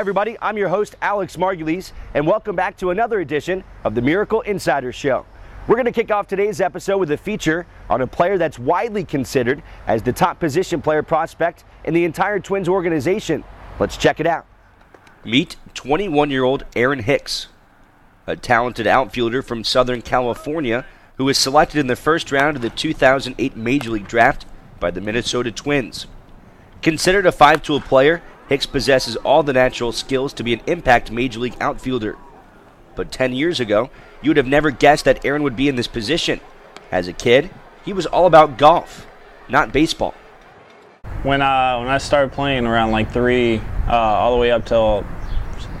everybody, I'm your host, Alex Margulies, and welcome back to another edition of the Miracle Insider Show. We're going to kick off today's episode with a feature on a player that's widely considered as the top position player prospect in the entire Twins organization. Let's check it out. Meet 21-year-old Aaron Hicks, a talented outfielder from Southern California who was selected in the first round of the 2008 Major League Draft by the Minnesota Twins. Considered a five-tool player, Hicks possesses all the natural skills to be an impact Major League outfielder. But 10 years ago, you would have never guessed that Aaron would be in this position. As a kid, he was all about golf, not baseball. When I started playing around like 3, all the way up till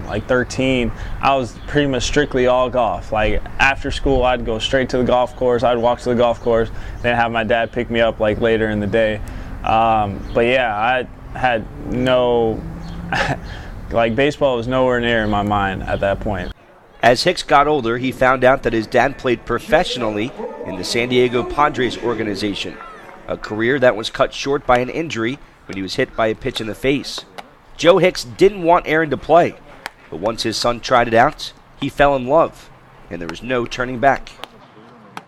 like 13, I was pretty much strictly all golf. Like after school, I'd go straight to the golf course. I'd walk to the golf course, then have my dad pick me up like later in the day. But yeah, I had no, like baseball was nowhere near in my mind at that point. As Hicks got older, he found out that his dad played professionally in the San Diego Padres organization, a career that was cut short by an injury when he was hit by a pitch in the face. Joe Hicks didn't want Aaron to play, but once his son tried it out, he fell in love, and there was no turning back.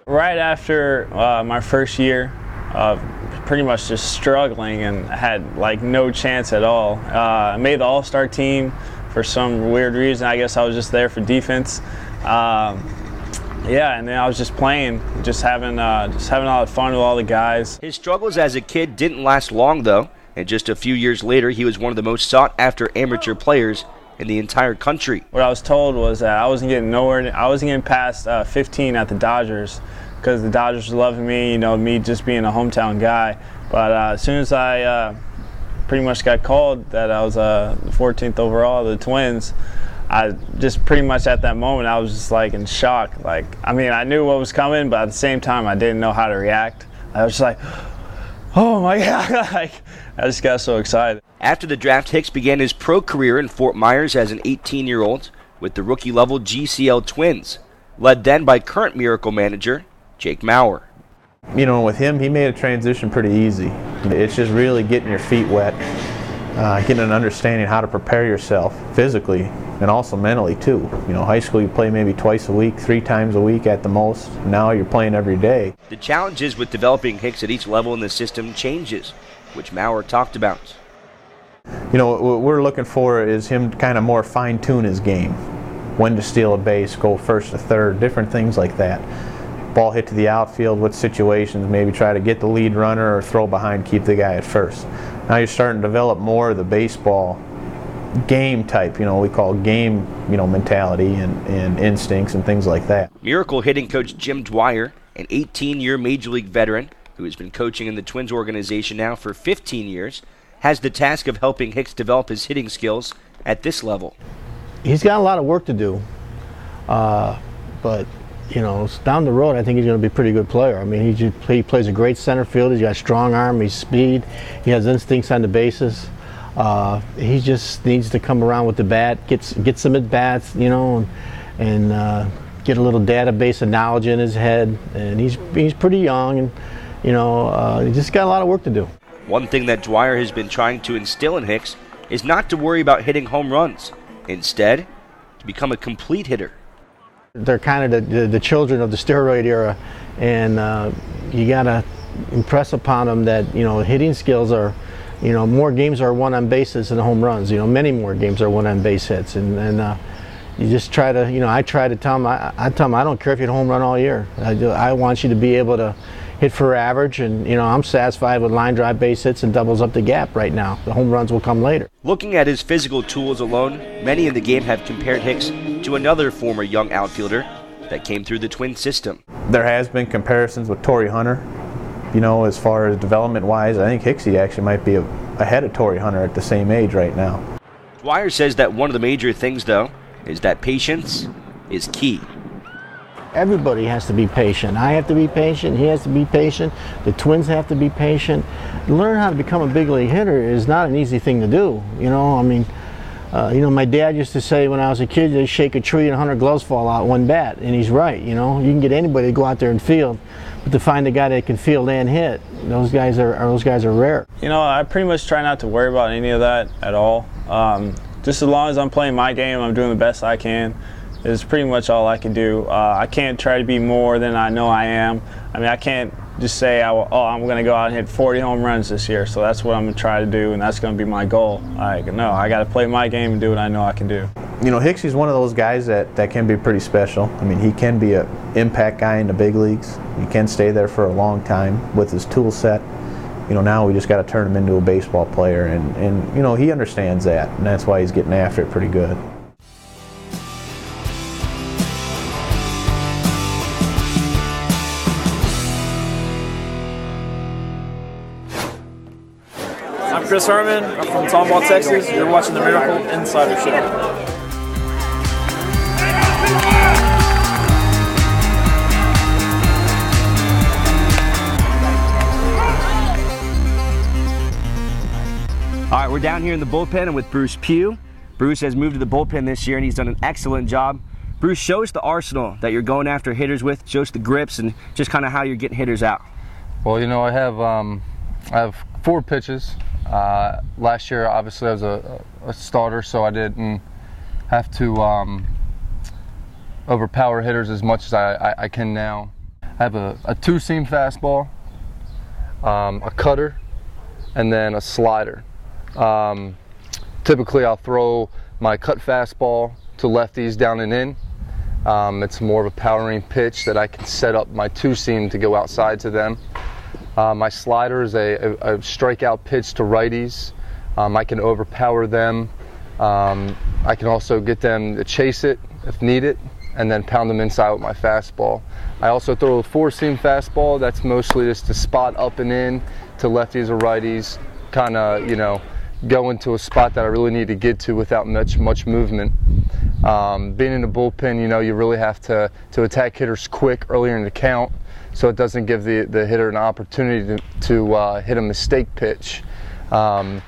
Right after my first year of pretty much just struggling and had like no chance at all, I made the All-Star team for some weird reason. I guess I was just there for defense. Yeah, and then I was just playing, just having all the fun with all the guys. His struggles as a kid didn't last long, though, and just a few years later, he was one of the most sought-after amateur players in the entire country. What I was told was that I wasn't getting past 15 at the Dodgers because the Dodgers were loving me, me just being a hometown guy. But as soon as I pretty much got called that I was the 14th overall of the Twins, I just pretty much at that moment I was just like in shock. Like, I mean, I knew what was coming, but at the same time I didn't know how to react. I was just like, oh my God, like, I just got so excited. After the draft, Hicks began his pro career in Fort Myers as an 18-year-old with the rookie-level GCL Twins, led then by current Miracle manager Jake Mauer. With him, he made a transition pretty easy. It's just really getting your feet wet, getting an understanding how to prepare yourself physically and also mentally too. High school you play maybe twice a week, 3 times a week at the most. Now you're playing every day. The challenges with developing Hicks at each level in the system changes, which Mauer talked about. What we're looking for is him to kind of more fine-tune his game. When to steal a base, go first to third, different things like that. Ball hit to the outfield, what situations, maybe try to get the lead runner or throw behind, keep the guy at first. Now you're starting to develop more of the baseball game type, we call game, mentality and instincts and things like that. Miracle hitting coach Jim Dwyer, an 18-year Major League veteran who has been coaching in the Twins organization now for 15 years, has the task of helping Hicks develop his hitting skills at this level. He's got a lot of work to do, but down the road, I think he's going to be a pretty good player. I mean, he plays a great center field. He's got a strong arm. He's speed. He has instincts on the bases. He just needs to come around with the bat, get some at bats, and get a little database of knowledge in his head. And he's pretty young, and he just got a lot of work to do. One thing that Dwyer has been trying to instill in Hicks is not to worry about hitting home runs. Instead, to become a complete hitter. They're kind of the children of the steroid era, and you got to impress upon them that hitting skills are, more games are won on bases than home runs. Many more games are won on base hits, and you just try to, I try to tell them, I tell them I don't care if you hit a home run all year. I want you to be able to hit for average, and I'm satisfied with line drive base hits and doubles up the gap right now. The home runs will come later. Looking at his physical tools alone, many in the game have compared Hicks to another former young outfielder that came through the Twin system. There has been comparisons with Torrey Hunter. As far as development-wise, I think Hicksy actually might be ahead of Torrey Hunter at the same age right now. Dwyer says that one of the major things, though, is that patience is key. Everybody has to be patient. I have to be patient. He has to be patient. The Twins have to be patient. Learn how to become a big league hitter is not an easy thing to do. My dad used to say when I was a kid, you shake a tree and 100 gloves fall out one bat, and he's right. You can get anybody to go out there and field, but to find a guy that can field and hit, those guys are rare. I pretty much try not to worry about any of that at all. just as long as I'm playing my game, I'm doing the best I can. Is pretty much all I can do. I can't try to be more than I know I am. I mean, I can't just say, I'm going to go out and hit 40 home runs this year, so that's what I'm going to try to do, and that's going to be my goal. No, I got to play my game and do what I know I can do. You know, Hicks is one of those guys that can be pretty special. I mean, he can be an impact guy in the big leagues. He can stay there for a long time with his tool set. You know, now we just got to turn him into a baseball player, and you know, he understands that, and that's why he's getting after it pretty good. I'm Chris Herman. I'm from Tomball, Texas. You're watching the Miracle Insider Show. All right, we're down here in the bullpen and with Bruce Pugh. Bruce has moved to the bullpen this year and he's done an excellent job. Bruce, show us the arsenal that you're going after hitters with. Show us the grips and just kind of how you're getting hitters out. Well, you know, I have 4 pitches. Last year, obviously, I was a starter, so I didn't have to overpower hitters as much as I can now. I have a 2-seam fastball, a cutter, and then a slider. Typically, I'll throw my cut fastball to lefties down and in. It's more of a powering pitch that I can set up my 2-seam to go outside to them. My slider is a strikeout pitch to righties. I can overpower them. I can also get them to chase it if needed, and then pound them inside with my fastball. I also throw a 4-seam fastball. That's mostly just to spot up and in to lefties or righties, kind of, you know, go into a spot that I really need to get to without much movement. Being in the bullpen, you know, you really have to attack hitters quick earlier in the count, so it doesn't give the hitter an opportunity to hit a mistake pitch. The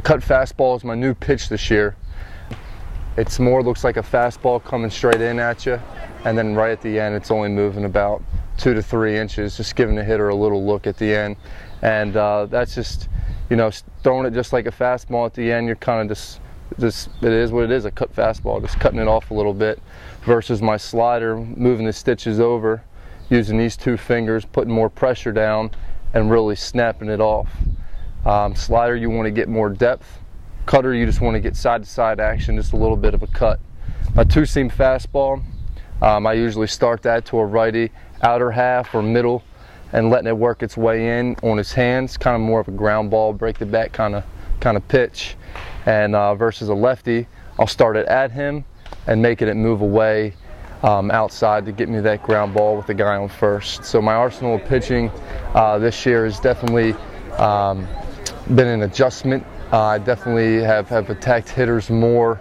cut fastball is my new pitch this year. It's more looks like a fastball coming straight in at you, and then right at the end it's only moving about 2 to 3 inches, just giving the hitter a little look at the end. And that's just, you know, throwing it just like a fastball at the end. You're kind of just it is what it is, a cut fastball, just cutting it off a little bit, versus my slider, moving the stitches over, using these 2 fingers, putting more pressure down and really snapping it off. Slider, you want to get more depth. Cutter, you just want to get side-to-side action, just a little bit of a cut. My 2-seam fastball, I usually start that to a righty, outer half or middle, and letting it work its way in on his hands, kind of more of a ground ball, break the bat kind of pitch. And versus a lefty, I'll start it at him and making it move away outside to get me that ground ball with the guy on first. So my arsenal of pitching this year has definitely been an adjustment. I definitely have attacked hitters more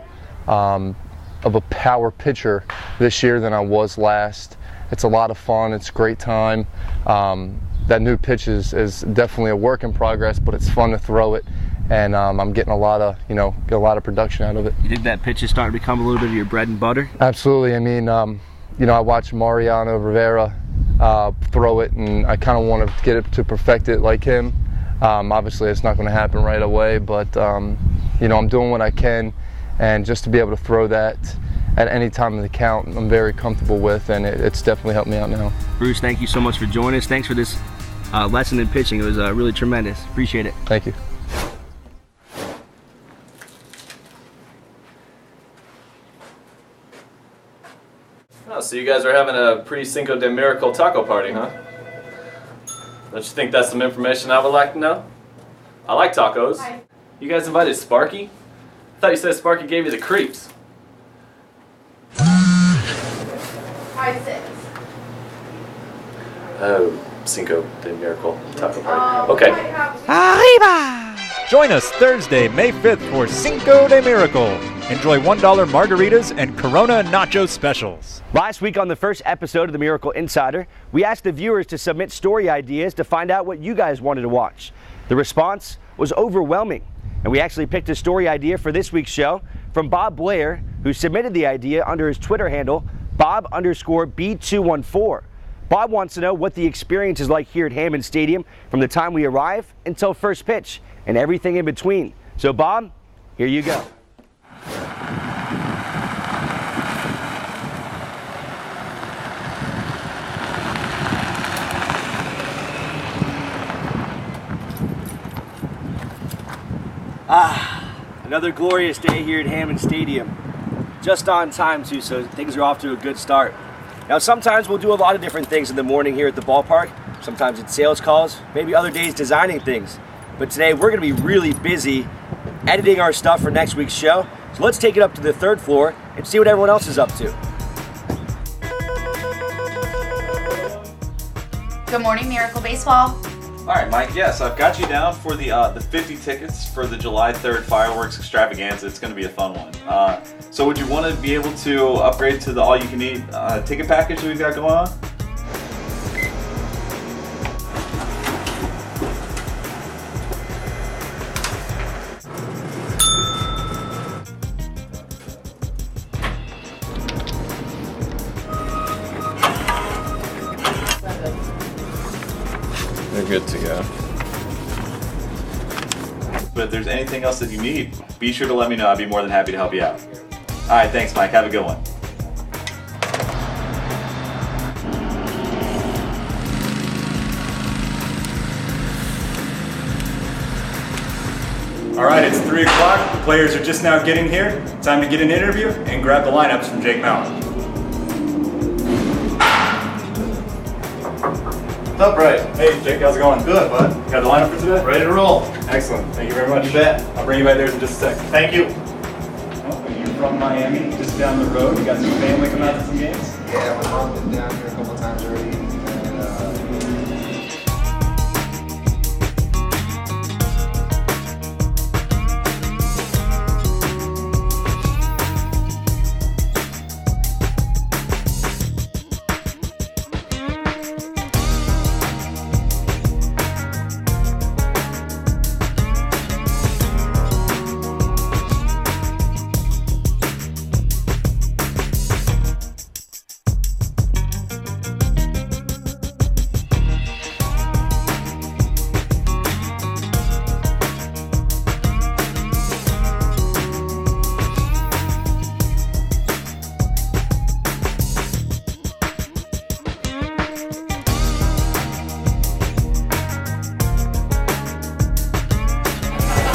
of a power pitcher this year than I was last. It's a lot of fun. It's a great time. That new pitch is definitely a work in progress, but it's fun to throw it, and I'm getting a lot of production out of it. You think that pitch is starting to become a little bit of your bread and butter? Absolutely. I mean, you know, I watched Mariano Rivera throw it, and I kind of want to get it to perfect it like him. Obviously, it's not going to happen right away, but you know, I'm doing what I can, and just to be able to throw that at any time in the count, I'm very comfortable with, and it's definitely helped me out now. Bruce, thank you so much for joining us. Thanks for this lesson in pitching. It was really tremendous. Appreciate it. Thank you. Oh, so you guys are having a pre-Cinco de Miracle taco party, huh? Don't you think that's some information I would like to know? I like tacos. Hi. You guys invited Sparky? I thought you said Sparky gave you the creeps. 5-6. Oh, Cinco de Miracle taco party. Okay. Arriba! Join us Thursday, May 5th for Cinco de Miracle. Enjoy $1 margaritas and Corona Nacho specials. Last week on the first episode of the Miracle Insider, we asked the viewers to submit story ideas to find out what you guys wanted to watch. The response was overwhelming, and we actually picked a story idea for this week's show from Bob Blair, who submitted the idea under his Twitter handle, Bob_B214. Bob wants to know what the experience is like here at Hammond Stadium from the time we arrive until first pitch and everything in between. So Bob, here you go. Another glorious day here at Hammond Stadium. Just on time too, so things are off to a good start. Now sometimes we'll do a lot of different things in the morning here at the ballpark. Sometimes it's sales calls, maybe other days designing things. But today we're gonna be really busy editing our stuff for next week's show. So let's take it up to the 3rd floor and see what everyone else is up to. Good morning, Miracle Baseball. All right, Mike, yes, I've got you down for the 50 tickets for the July 3rd fireworks extravaganza. It's going to be a fun one. So would you want to be able to upgrade to the all-you-can-eat ticket package that we've got going on? They're good to go. But if there's anything else that you need, be sure to let me know. I'd be more than happy to help you out. All right, thanks, Mike. Have a good one. All right, it's 3 o'clock. The players are just now getting here. Time to get an interview and grab the lineups from Jake Mallon. What's up, Bryce? Hey, Jake, how's it going? Good, bud. Got the lineup for today? Ready to roll. Excellent. Thank you very much. You bet. I'll bring you back there in just a second. Thank you. Oh, you're from Miami, just down the road. You got some family come out to some games? Yeah, my mom's been down here a couple times already. And,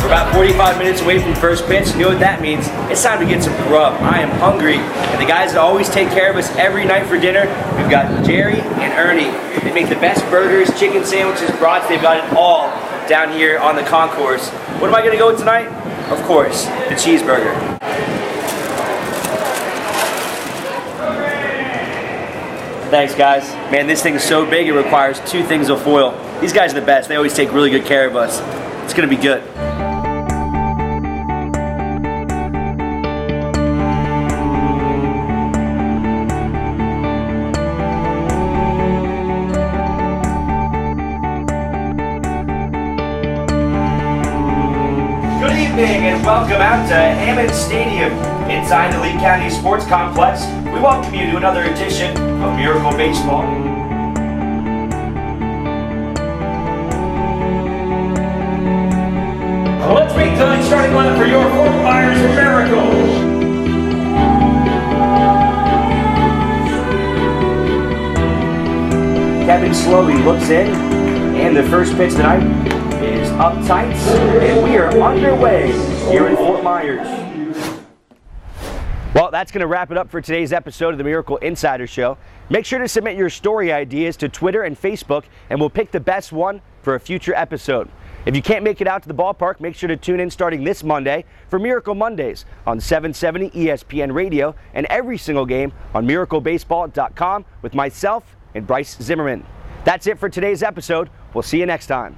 About 45 minutes away from first pitch. You know what that means? It's time to get some grub. I am hungry. And the guys that always take care of us every night for dinner, we've got Jerry and Ernie. They make the best burgers, chicken sandwiches, brats. They've got it all down here on the concourse. What am I going to go with tonight? Of course, the cheeseburger. Thanks, guys. Man, this thing is so big it requires 2 things of foil. These guys are the best. They always take really good care of us. It's going to be good. Good evening and welcome out to Hammond Stadium inside the Lee County Sports Complex. We welcome you to another edition of Miracle Baseball. Let's make tonight's starting lineup for your Fort Myers Miracle. Kevin slowly looks in, and the first pitch tonight is up tight, and we are underway here in Fort Myers. Well, that's going to wrap it up for today's episode of the Miracle Insider Show. Make sure to submit your story ideas to Twitter and Facebook, and we'll pick the best one for a future episode. If you can't make it out to the ballpark, make sure to tune in starting this Monday for Miracle Mondays on 770 ESPN Radio and every single game on miraclebaseball.com with myself and Bryce Zimmerman. That's it for today's episode. We'll see you next time.